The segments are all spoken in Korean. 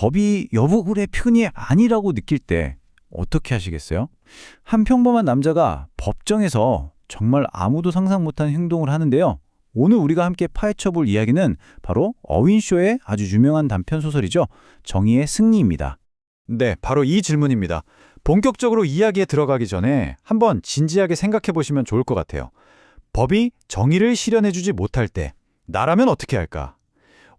법이 여부굴의 편이 아니라고 느낄 때 어떻게 하시겠어요? 한 평범한 남자가 법정에서 정말 아무도 상상 못한 행동을 하는데요. 오늘 우리가 함께 파헤쳐 볼 이야기는 바로 어윈쇼의 아주 유명한 단편 소설이죠. 정의의 승리입니다. 네, 바로 이 질문입니다. 본격적으로 이야기에 들어가기 전에 한번 진지하게 생각해 보시면 좋을 것 같아요. 법이 정의를 실현해주지 못할 때 나라면 어떻게 할까?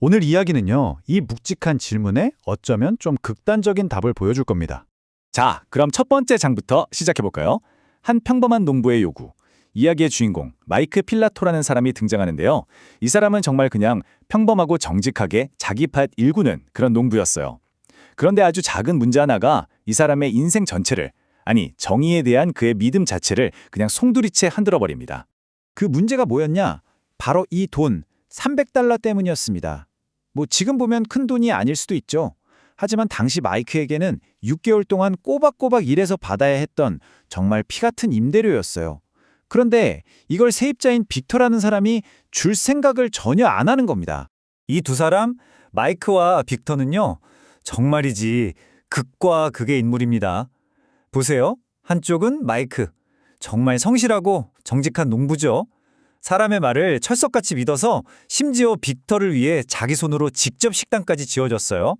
오늘 이야기는요, 이 묵직한 질문에 어쩌면 좀 극단적인 답을 보여줄 겁니다. 자, 그럼 첫 번째 장부터 시작해볼까요? 한 평범한 농부의 요구. 이야기의 주인공, 마이크 필라토라는 사람이 등장하는데요. 이 사람은 정말 그냥 평범하고 정직하게 자기 밭 일구는 그런 농부였어요. 그런데 아주 작은 문제 하나가 이 사람의 인생 전체를, 아니 정의에 대한 그의 믿음 자체를 그냥 송두리째 흔들어버립니다. 그 문제가 뭐였냐? 바로 이 돈, 300달러 때문이었습니다. 뭐 지금 보면 큰 돈이 아닐 수도 있죠. 하지만 당시 마이크에게는 6개월 동안 꼬박꼬박 일해서 받아야 했던 정말 피 같은 임대료였어요. 그런데 이걸 세입자인 빅터라는 사람이 줄 생각을 전혀 안 하는 겁니다. 이 두 사람, 마이크와 빅터는요, 정말이지 극과 극의 인물입니다. 보세요. 한쪽은 마이크. 정말 성실하고 정직한 농부죠. 사람의 말을 철석같이 믿어서 심지어 빅터를 위해 자기 손으로 직접 식당까지 지어줬어요.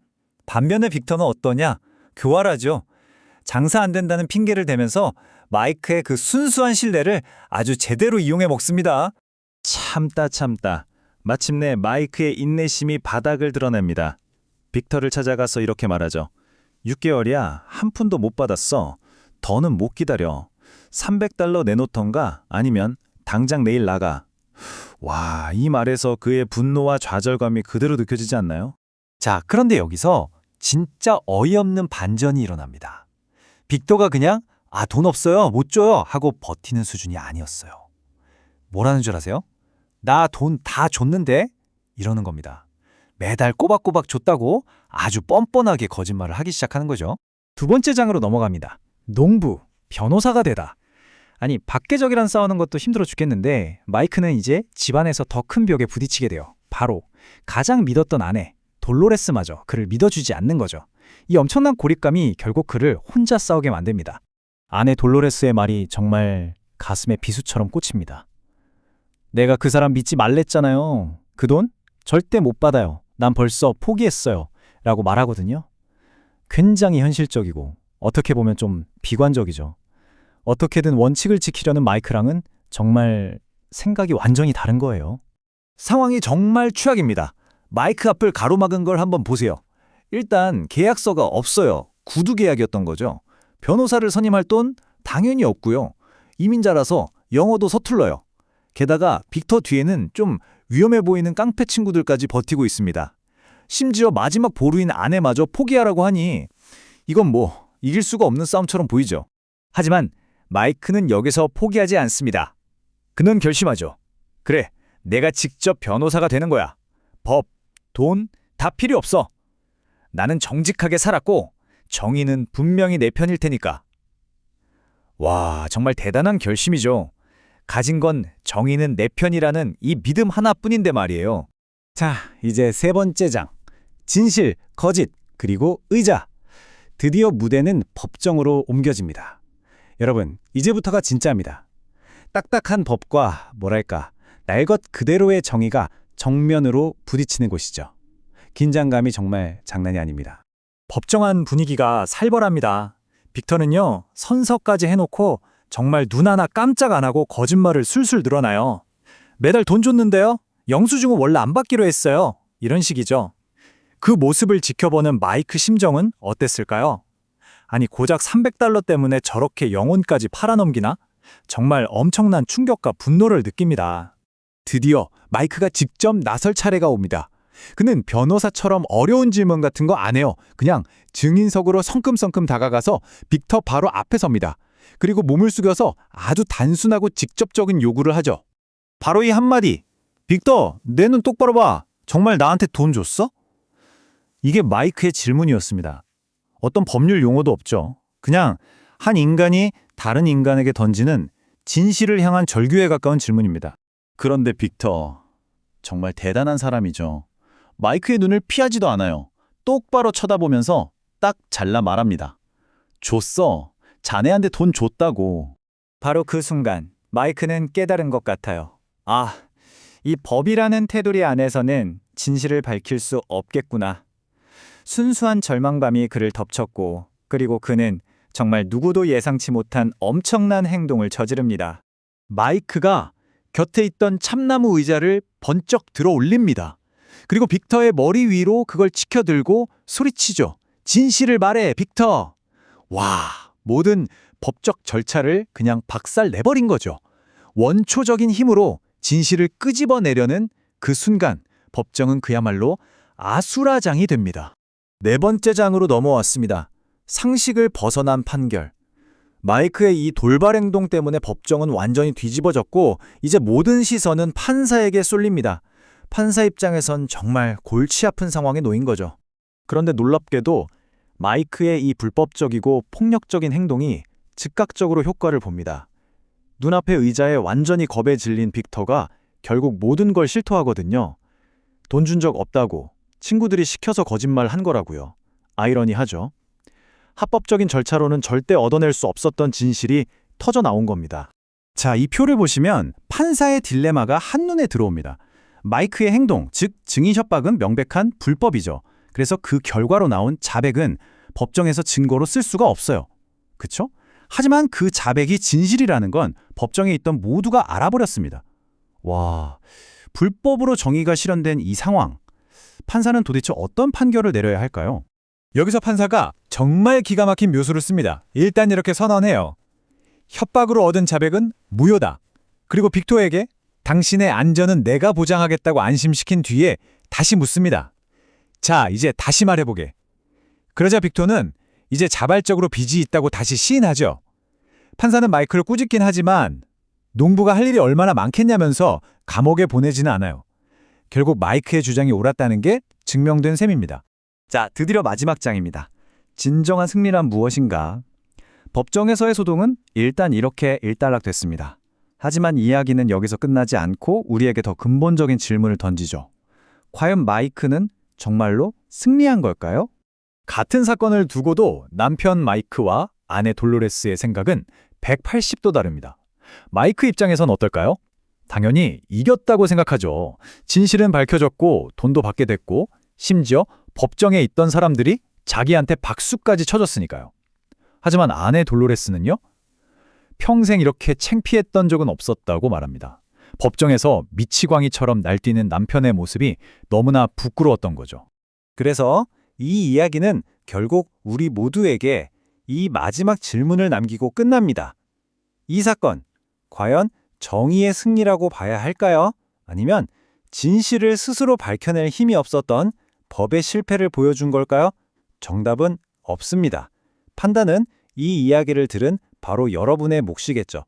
반면에 빅터는 어떠냐? 교활하죠. 장사 안 된다는 핑계를 대면서 마이크의 그 순수한 신뢰를 아주 제대로 이용해 먹습니다. 참다. 마침내 마이크의 인내심이 바닥을 드러냅니다. 빅터를 찾아가서 이렇게 말하죠. 6개월이야. 한 푼도 못 받았어. 더는 못 기다려. 300달러 내놓던가 아니면 당장 내일 나가. 와, 이 말에서 그의 분노와 좌절감이 그대로 느껴지지 않나요? 자, 그런데 여기서 진짜 어이없는 반전이 일어납니다. 빅터가 그냥 돈 없어요, 못 줘요 하고 버티는 수준이 아니었어요. 뭐라는 줄 아세요? 나 돈 다 줬는데? 이러는 겁니다. 매달 꼬박꼬박 줬다고 아주 뻔뻔하게 거짓말을 하기 시작하는 거죠. 두 번째 장으로 넘어갑니다. 농부, 변호사가 되다. 아니, 밖에적이랑 싸우는 것도 힘들어 죽겠는데 마이크는 이제 집안에서 더 큰 벽에 부딪히게 돼요. 바로 가장 믿었던 아내, 돌로레스마저 그를 믿어주지 않는 거죠. 이 엄청난 고립감이 결국 그를 혼자 싸우게 만듭니다. 아내 돌로레스의 말이 정말 가슴에 비수처럼 꽂힙니다. 내가 그 사람 믿지 말랬잖아요. 그 돈? 절대 못 받아요. 난 벌써 포기했어요. 라고 말하거든요. 굉장히 현실적이고 어떻게 보면 좀 비관적이죠. 어떻게든 원칙을 지키려는 마이크랑은 정말 생각이 완전히 다른 거예요. 상황이 정말 최악입니다. 마이크 앞을 가로막은 걸 한번 보세요. 일단 계약서가 없어요. 구두 계약이었던 거죠. 변호사를 선임할 돈 당연히 없고요. 이민자라서 영어도 서툴러요. 게다가 빅터 뒤에는 좀 위험해 보이는 깡패 친구들까지 버티고 있습니다. 심지어 마지막 보루인 아내마저 포기하라고 하니 이건 뭐 이길 수가 없는 싸움처럼 보이죠. 하지만 마이크는 여기서 포기하지 않습니다. 그는 결심하죠. 그래, 내가 직접 변호사가 되는 거야. 법, 돈 다 필요 없어. 나는 정직하게 살았고 정의는 분명히 내 편일 테니까. 와, 정말 대단한 결심이죠. 가진 건 정의는 내 편이라는 이 믿음 하나뿐인데 말이에요. 자, 이제 세 번째 장. 진실, 거짓, 그리고 의자. 드디어 무대는 법정으로 옮겨집니다. 여러분, 이제부터가 진짜입니다. 딱딱한 법과 날 것 그대로의 정의가 정면으로 부딪히는 곳이죠. 긴장감이 정말 장난이 아닙니다. 법정한 분위기가 살벌합니다. 빅터는요, 선서까지 해놓고 정말 눈 하나 깜짝 안 하고 거짓말을 술술 늘어나요. 매달 돈 줬는데요? 영수증은 원래 안 받기로 했어요. 이런 식이죠. 그 모습을 지켜보는 마이크 심정은 어땠을까요? 아니, 고작 300달러 때문에 저렇게 영혼까지 팔아넘기나? 정말 엄청난 충격과 분노를 느낍니다. 드디어 마이크가 직접 나설 차례가 옵니다. 그는 변호사처럼 어려운 질문 같은 거 안 해요. 그냥 증인석으로 성큼성큼 다가가서 빅터 바로 앞에 섭니다. 그리고 몸을 숙여서 아주 단순하고 직접적인 요구를 하죠. 바로 이 한마디. 빅터, 내 눈 똑바로 봐. 정말 나한테 돈 줬어? 이게 마이크의 질문이었습니다. 어떤 법률 용어도 없죠. 그냥 한 인간이 다른 인간에게 던지는 진실을 향한 절규에 가까운 질문입니다. 그런데 빅터, 정말 대단한 사람이죠. 마이크의 눈을 피하지도 않아요. 똑바로 쳐다보면서 딱 잘라 말합니다. 줬어. 자네한테 돈 줬다고. 바로 그 순간 마이크는 깨달은 것 같아요. 아, 이 법이라는 테두리 안에서는 진실을 밝힐 수 없겠구나. 순수한 절망감이 그를 덮쳤고, 그리고 그는 정말 누구도 예상치 못한 엄청난 행동을 저지릅니다. 마이크가 곁에 있던 참나무 의자를 번쩍 들어 올립니다. 그리고 빅터의 머리 위로 그걸 치켜들고 소리치죠. 진실을 말해, 빅터! 와, 모든 법적 절차를 그냥 박살 내버린 거죠. 원초적인 힘으로 진실을 끄집어내려는 그 순간 법정은 그야말로 아수라장이 됩니다. 네 번째 장으로 넘어왔습니다. 상식을 벗어난 판결. 마이크의 이 돌발 행동 때문에 법정은 완전히 뒤집어졌고 이제 모든 시선은 판사에게 쏠립니다. 판사 입장에선 정말 골치 아픈 상황에 놓인 거죠. 그런데 놀랍게도 마이크의 이 불법적이고 폭력적인 행동이 즉각적으로 효과를 봅니다. 눈앞의 의자에 완전히 겁에 질린 빅터가 결국 모든 걸 실토하거든요. 돈 준 적 없다고 친구들이 시켜서 거짓말 한 거라고요. 아이러니하죠. 합법적인 절차로는 절대 얻어낼 수 없었던 진실이 터져 나온 겁니다. 자, 이 표를 보시면 판사의 딜레마가 한눈에 들어옵니다. 마이크의 행동, 즉 증인 협박은 명백한 불법이죠. 그래서 그 결과로 나온 자백은 법정에서 증거로 쓸 수가 없어요. 그쵸? 하지만 그 자백이 진실이라는 건 법정에 있던 모두가 알아버렸습니다. 와, 불법으로 정의가 실현된 이 상황. 판사는 도대체 어떤 판결을 내려야 할까요? 여기서 판사가 정말 기가 막힌 묘수를 씁니다. 일단 이렇게 선언해요. 협박으로 얻은 자백은 무효다. 그리고 빅토에게 당신의 안전은 내가 보장하겠다고 안심시킨 뒤에 다시 묻습니다. 자, 이제 다시 말해보게. 그러자 빅토는 이제 자발적으로 빚이 있다고 다시 시인하죠. 판사는 마이크를 꾸짖긴 하지만 농부가 할 일이 얼마나 많겠냐면서 감옥에 보내지는 않아요. 결국 마이크의 주장이 옳았다는 게 증명된 셈입니다. 자, 드디어 마지막 장입니다. 진정한 승리란 무엇인가? 법정에서의 소동은 일단 이렇게 일단락됐습니다. 하지만 이야기는 여기서 끝나지 않고 우리에게 더 근본적인 질문을 던지죠. 과연 마이크는 정말로 승리한 걸까요? 같은 사건을 두고도 남편 마이크와 아내 돌로레스의 생각은 180도 다릅니다. 마이크 입장에선 어떨까요? 당연히 이겼다고 생각하죠. 진실은 밝혀졌고 돈도 받게 됐고 심지어 법정에 있던 사람들이 자기한테 박수까지 쳐줬으니까요. 하지만 아내 돌로레스는요? 평생 이렇게 창피했던 적은 없었다고 말합니다. 법정에서 미치광이처럼 날뛰는 남편의 모습이 너무나 부끄러웠던 거죠. 그래서 이 이야기는 결국 우리 모두에게 이 마지막 질문을 남기고 끝납니다. 이 사건, 과연 정의의 승리라고 봐야 할까요? 아니면 진실을 스스로 밝혀낼 힘이 없었던 법의 실패를 보여준 걸까요? 정답은 없습니다. 판단은 이 이야기를 들은 바로 여러분의 몫이겠죠.